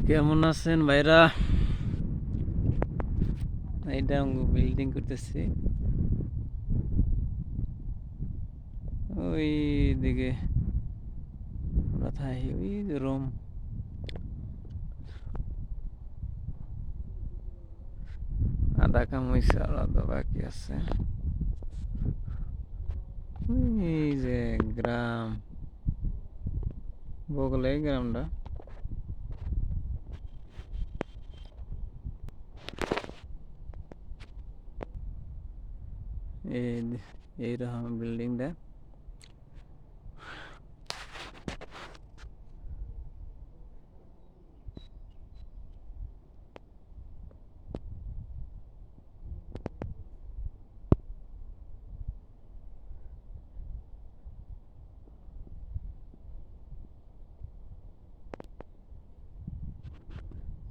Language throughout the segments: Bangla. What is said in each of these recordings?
কেমন আছেন ভাইরা? এইটা বিল্ডিং করতেছি ওই দিকে। আমরা থাকি ওই যে রুম। আধা কাম হয়েছে আর আধা বাকি আছে। এই যে গ্রাম, বগলে গ্রামটা। এই এইরকম বিল্ডিংটা।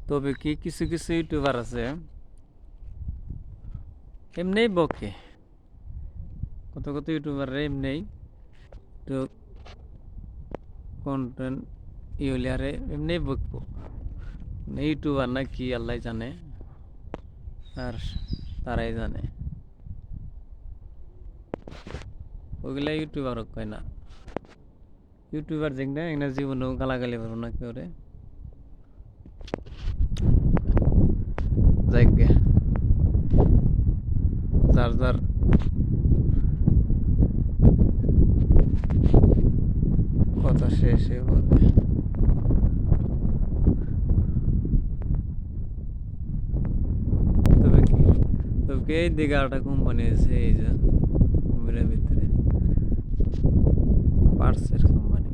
তবে কি কিছু কিছু ইউটিউবার আছে এমনি বকে, কত কত ইউটিউবার এমনি তো কন্টেন্ট ইউলিয়ারে এমনি বকবো। ইউটিউবার না কি আল্লাহ জানে, আর তারাই জানে। ওগুলা ইউটিউবার কয় না। ইউটিউবার দেখ না একটা জীবনেও গালাগালি পারবো না কেউ রে। যাই গে, যার যার কথা শেষে বলে। তবে কি, তবে এই দিকে একটা কোম্পানি আছে এই যে কুমিরের ভিতরে, পার্সের কোম্পানি।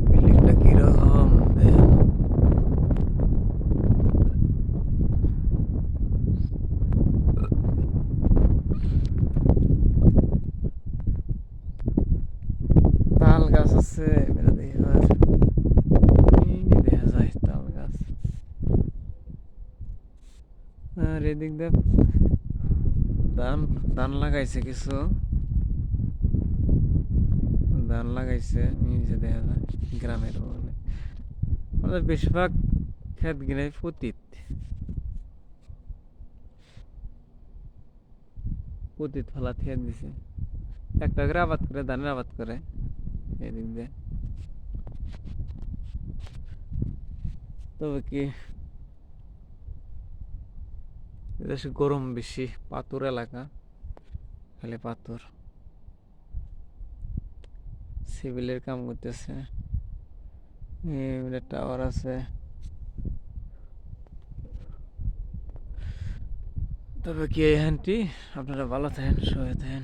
বিল্ডিংটা কিরকম দেখেন। তাল গাছ আছে দেখা যায় তাল গাছ। আর এদিক দিয়ে ধান ধান লাগাইছে কিছু, ধান লাগাইছে নিজে দেখা যায় গ্রামের বলে। আমাদের বেশিরভাগ ক্ষেত গিনে পতিত পতিত ফেলা খেয়ে দিছে। একটা করে আবাদ করে, ধানের আবাদ করে এদিক দিয়ে। তবে কি এদেশে গরম বেশি, পাথর এলাকা, খালি পাথর। সিভিলের কাম করতেছে, টাওয়ার আছে। তবে কি এই হ্যান্ডটি আপনারা ভালো থাকেন, সুখে থাকেন।